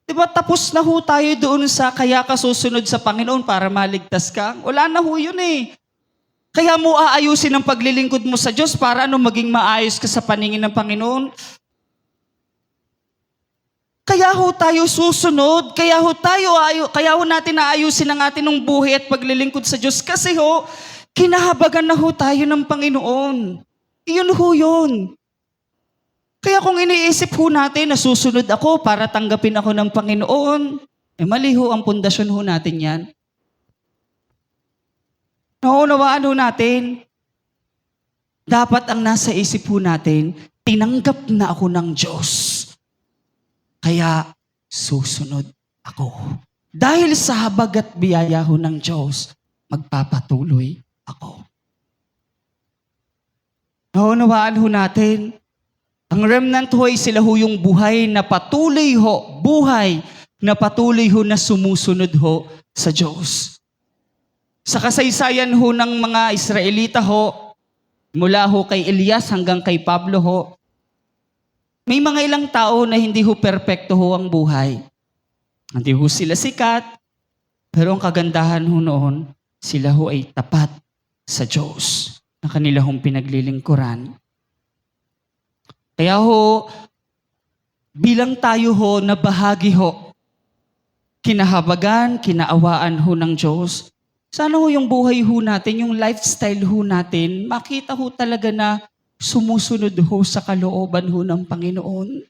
Diba tapos na ho tayo doon sa kaya ka susunod sa Panginoon para maligtas ka? Wala na ho yun eh. Kaya mo aayusin ang paglilingkod mo sa Diyos para maging maayos ka sa paningin ng Panginoon. Kaya ho tayo susunod, kaya ho natin aayusin ang ating buhay at paglilingkod sa Diyos kasi ho, kinahabagan na ho tayo ng Panginoon. Iyon ho yun. Kaya kung iniisip ho natin na susunod ako para tanggapin ako ng Panginoon, mali ho ang pundasyon ho natin yan. Naunawaan ho natin, dapat ang nasa isip ho natin, tinanggap na ako ng Diyos. Kaya susunod ako. Dahil sa habag at biyaya ho ng Diyos, magpapatuloy ako. Naunawaan ho natin, ang remnant ho ay sila ho yung buhay na patuloy ho na sumusunod ho sa Diyos. Sa kasaysayan ho ng mga Israelita ho, mula ho kay Elias hanggang kay Pablo ho, may mga ilang tao na hindi ho perpekto ho ang buhay. Hindi ho sila sikat, pero ang kagandahan ho noon, sila ho ay tapat sa Diyos na kanila hong pinaglilingkuran. Kaya ho, bilang tayo ho na bahagi ho, kinahabagan, kinaawaan ho ng Diyos, sana ho yung buhay ho natin, yung lifestyle ho natin, makita ho talaga na sumusunod ho sa kalooban ho ng Panginoon.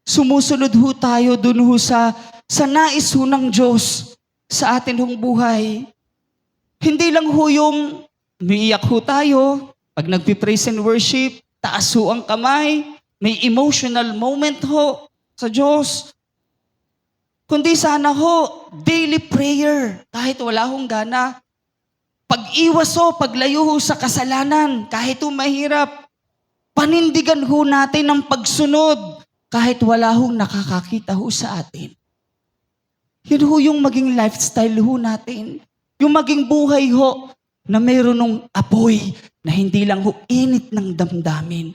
Sumusunod ho tayo dun ho sa nais ho ng Diyos sa atin hong buhay. Hindi lang ho yung umiiyak ho tayo, pag nagpipraise and worship, taas ho ang kamay, may emotional moment ho sa Diyos. Kundi sana ho, daily prayer, kahit wala hong gana. Pag-iwas ho, paglayo ho sa kasalanan, kahit ho mahirap. Panindigan ho natin ang pagsunod, kahit wala hong nakakakita ho sa atin. Yun ho yung maging lifestyle ho natin. Yung maging buhay ho na mayroon ng apoy na hindi lang ho init ng damdamin,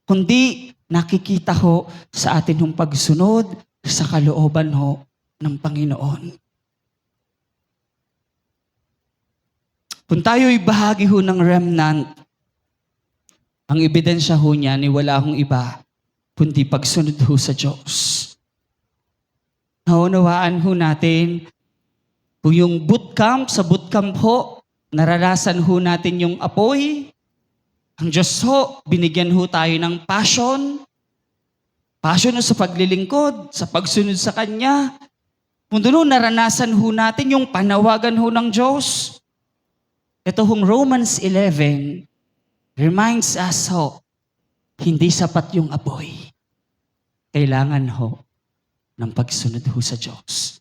kundi nakikita ho sa atin hong pagsunod sa kalooban ho ng Panginoon. Kung tayo'y bahagi ho ng remnant, ang ebidensya ho niya ni wala hong iba, kundi pagsunod ho sa Diyos. Naunawaan ho natin, kung yung sa bootcamp ho, naranasan ho natin yung apoy. Ang Diyos ho, binigyan ho tayo ng passion. Passion ho sa paglilingkod, sa pagsunod sa Kanya. Kung doon naranasan ho natin yung panawagan ho ng Diyos. Ito hong Romans 11 reminds us ho, hindi sapat yung apoy. Kailangan ho ng pagsunod ho sa Diyos.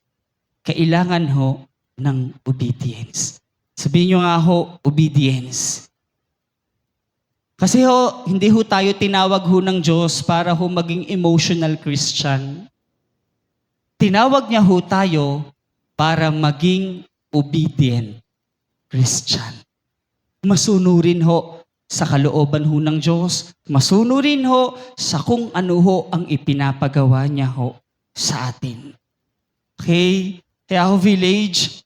Kailangan ho ng obedience. Sabihin nyo nga ho, obedience. Kasi ho, hindi ho tayo tinawag ho ng Diyos para ho maging emotional Christian. Tinawag niya ho tayo para maging obedient Christian. Masunurin ho sa kalooban ho ng Diyos. Masunurin ho sa kung ano ho ang ipinapagawa niya ho sa atin. Okay? Kaya ho, village,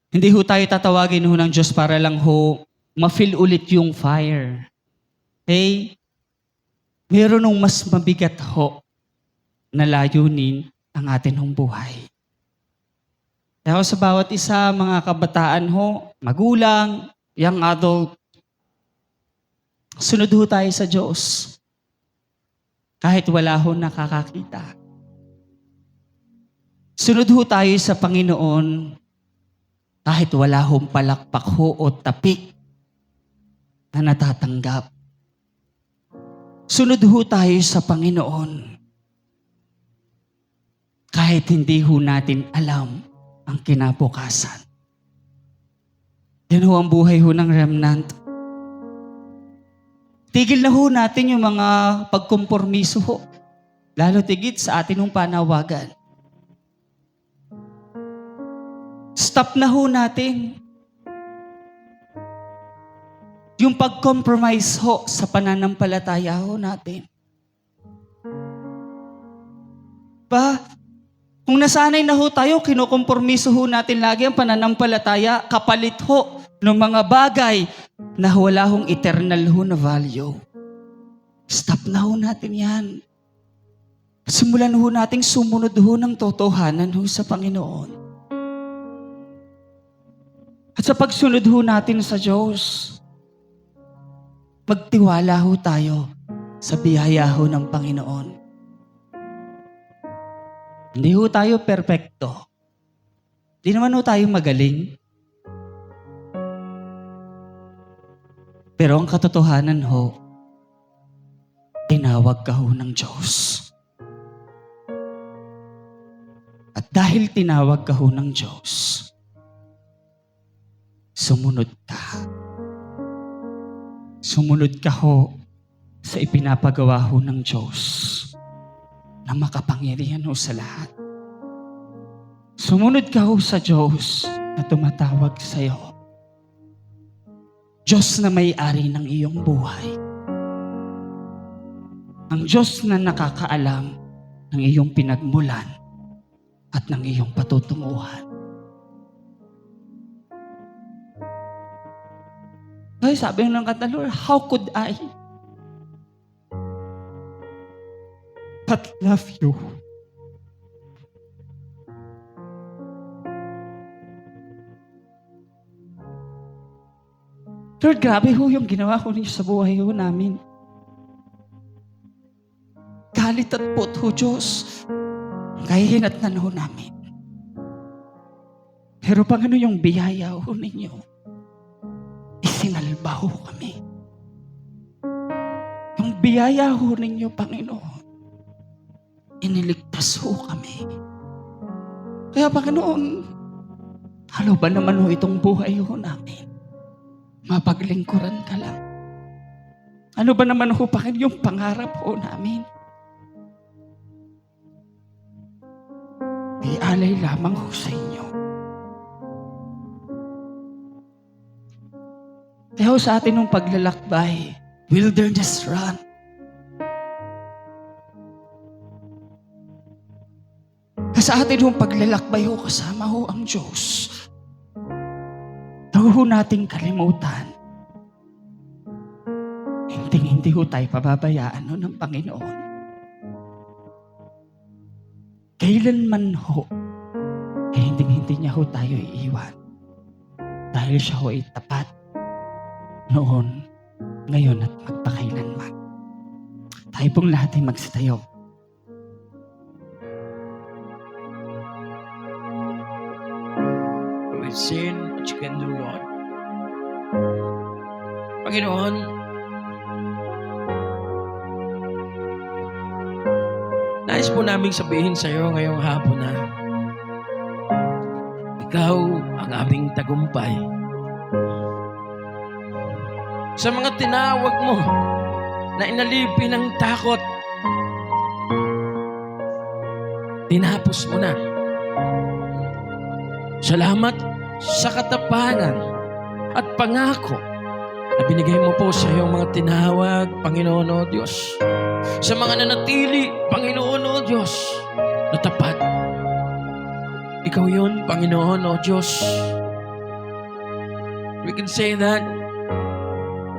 hindi ho tayo tatawagin ho ng Diyos para lang ho ma-feel ulit yung fire. Okay? Meron nung mas mabigat ho na layunin ang atin hong buhay. Kaya ho, sa bawat isa, mga kabataan ho, magulang, young adult, sunod ho tayo sa Diyos. Kahit wala ho nakakakita. Sunod ho tayo sa Panginoon kahit wala hong palakpak ho o tapik na natatanggap. Sunod ho tayo sa Panginoon kahit hindi ho natin alam ang kinabukasan. Yan ho ang buhay ho ng remnant. Tigil na ho natin yung mga pagkompormiso ho. Lalo tigit sa atin hong panawagan. Stop na ho natin yung pag-compromise ho sa pananampalataya ho natin. Kung nasanay na ho tayo, kinukompromiso ho natin lagi ang pananampalataya, kapalit ho ng mga bagay na wala hong eternal ho na value. Stop na ho natin yan. Simulan ho nating sumunod ho ng totohanan ho sa Panginoon. At sa pagsunod ho natin sa Diyos, magtiwala ho tayo sa biyaya ho ng Panginoon. Hindi ho tayo perpekto. Hindi naman ho tayo magaling. Pero ang katotohanan ho, tinawag ka ho ng Diyos. At dahil tinawag ka ho ng Diyos, sumunod ka. Sumunod ka ho sa ipinapagawa ho ng Diyos na makapangyarihan ho sa lahat. Sumunod ka ho sa Diyos na tumatawag sa iyo. Diyos na may-ari ng iyong buhay. Ang Diyos na nakakaalam ng iyong pinagmulan at ng iyong patutunguhan. Ay, sabi ng kanta, Lord, how could I but love you? Lord, grabe ho yung ginawa ko niyo sa buhay ho namin. Galit at puot ho, Diyos. Kahihinatnan ho namin. Pero Panginoon, yung biyaya ho ninyo, isinalba ho kami. Yung biyaya ho ninyo, Panginoon, iniligtas ho kami. Kaya Panginoon, ano ba naman ho itong buhay ho namin? Mapaglingkuran ka lang. Ano ba naman ho, Panginoon, yung pangarap ho namin? Ialay lamang ho sa inyo. Kaya ho sa atin ng paglalakbay, wilderness run. Kaya sa atin ng paglalakbay ho, kasama ho ang Diyos. Huwag ho nating kalimutan. Hindi ho tayo pababayaan ho ng Panginoon. Kailanman ho, hindi niya ho tayo iiwan. Dahil siya ho ay tapat noon, ngayon at magpakailanman. Tayo pong lahat ay magsitayo. We've seen what you can do, Lord. Panginoon, nais po naming sabihin sa iyo ngayong hapon na ikaw ang aming tagumpay. Sa mga tinawag mo na inalipin ng takot, tinapos mo na. Salamat sa katapangan at pangako na binigay mo po sa iyong mga tinawag, Panginoon o Diyos. Sa mga nanatili, Panginoon o Diyos, na tapat. Ikaw yun, Panginoon o Diyos. We can say that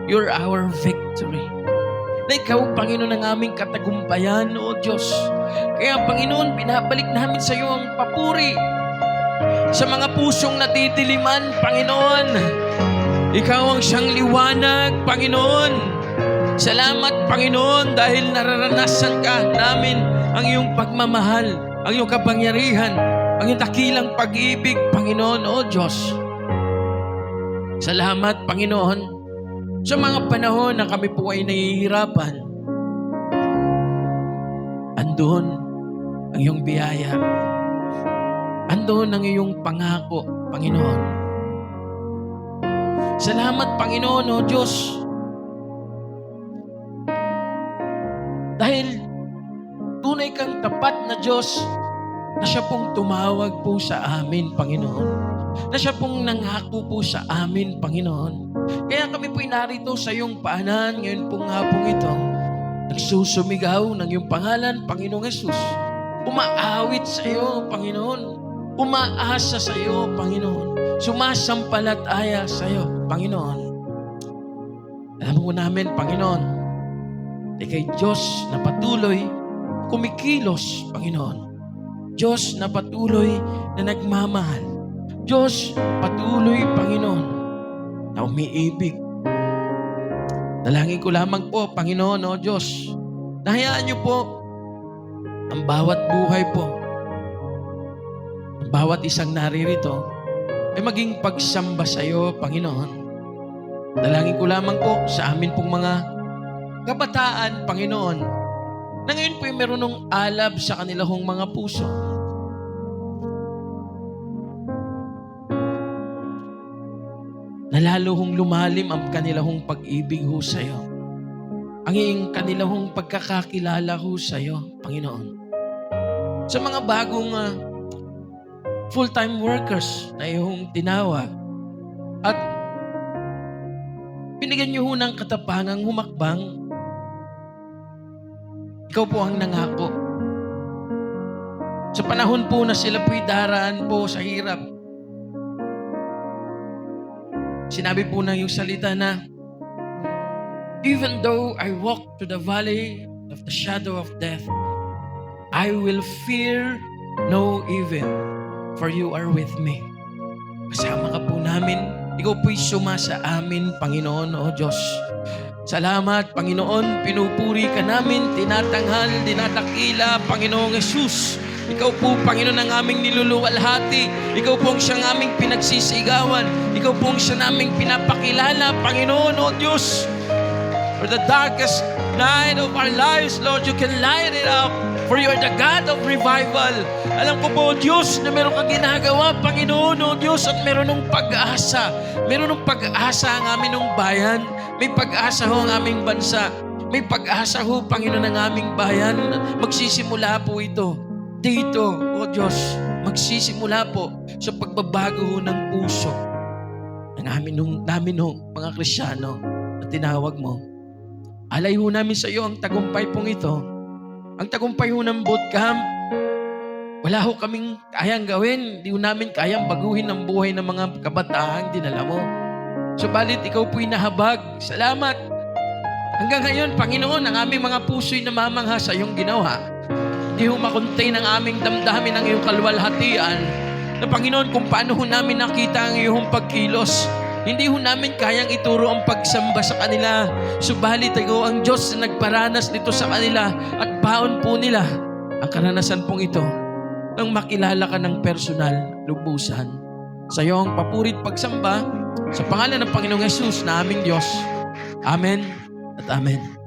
you're our victory. Na ikaw, Panginoon, ang aming katagumpayan o Diyos. Kaya, Panginoon, binabalik namin sa iyo ang papuri sa mga pusong natitiliman, Panginoon. Ikaw ang siyang liwanag, Panginoon. Salamat, Panginoon, dahil nararanasan ka namin ang iyong pagmamahal, ang iyong kapangyarihan, ang iyong dakilang pag-ibig, Panginoon, o Diyos. Salamat, Panginoon, sa mga panahon na kami po ay nahihirapan. Andun ang iyong biyaya. Andun ang iyong pangako, Panginoon. Salamat, Panginoon, o Diyos. Dahil tunay kang tapat na Diyos na siya pong tumawag po sa amin, Panginoon. Na siya pong nangako po sa amin, Panginoon. Kaya kami po'y narito sa iyong paanan ngayon pong hapong ito. Nagsusumigaw ng iyong pangalan, Panginoong Yesus. Umaawit sa iyo, Panginoon. Umaasa sa iyo, Panginoon. sumasampalataya sa iyo, Panginoon. Alam mo namin, Panginoon, kay Diyos na patuloy kumikilos, Panginoon. Diyos na patuloy na nagmamahal. Diyos patuloy, Panginoon, na umiibig. Dalangin ko lamang po, Panginoon, o Diyos, nahayaan niyo po ang bawat buhay po, ang bawat isang naririto, ay maging pagsamba sa iyo, Panginoon. Dalangin ko lamang po sa amin pong mga kabataan, Panginoon, na ngayon po ay meron ng alab sa kanilang mga puso. Na lalo hong lumalim ang kanilang pag-ibig ho sa iyo. Ang kanilang pagkakakilala ho sa iyo, Panginoon. Sa mga bagong full-time workers na iyong tinawag at binigyan niyo ho ng katapangang humakbang, ikaw po ang nangako. Sa panahon po na sila po'y daraan po sa hirap, sinabi po ng iyong salita na, even though I walk through the valley of the shadow of death, I will fear no evil, for you are with me. Kasama ka po namin. Ikaw po'y sumasa amin, Panginoon, o Diyos. Salamat, Panginoon. Pinupuri ka namin, tinatanghal, dinadakila, Panginoong Jesus. Ikaw po, Panginoon, ang aming niluluwalhati. Ikaw po ang siyang aming pinagsisigawan. Ikaw po ang siyang aming pinapakilala, Panginoon, o Diyos. For the darkest night of our lives, Lord, you can light it up. For you are the God of revival. Alam ko po, Diyos, na meron kang ginagawa, Panginoon, o Diyos, at meron ng pag-asa. Meron ng pag-asa ang aming ng bayan. May pag-asa ho ang aming bansa. May pag-asa ho, Panginoon, ang aming bayan. Magsisimula po ito dito, o Diyos. Magsisimula po sa pagbabago ho ng puso ng namin ho, mga Kristyano, na tinawag mo. Alay ho namin sa iyo ang tagumpay pong ito. Ang tagumpay ho ng bootcamp, wala ho kaming kayang gawin. Hindi ho namin kayang baguhin ang buhay ng mga kabataan dinala mo. Subalit, ikaw po'y nahabag. Salamat. Hanggang ngayon, Panginoon, ang aming mga puso'y namamangha sa iyong ginawa. Hindi ho makontain ang aming damdamin ng iyong kaluwalhatian. Na Panginoon, kung paano ho namin nakita ang iyong pagkilos, hindi ho namin kayang ituro ang pagsamba sa kanila. Subalit, ikaw ang Diyos na nagparanas nito sa kanila at baon po nila ang karanasan pong ito nang makilala ka ng personal, lubusan. Sa iyo ang papurit pagsamba sa pangalan ng Panginoong Jesus na aming Diyos. Amen at Amen.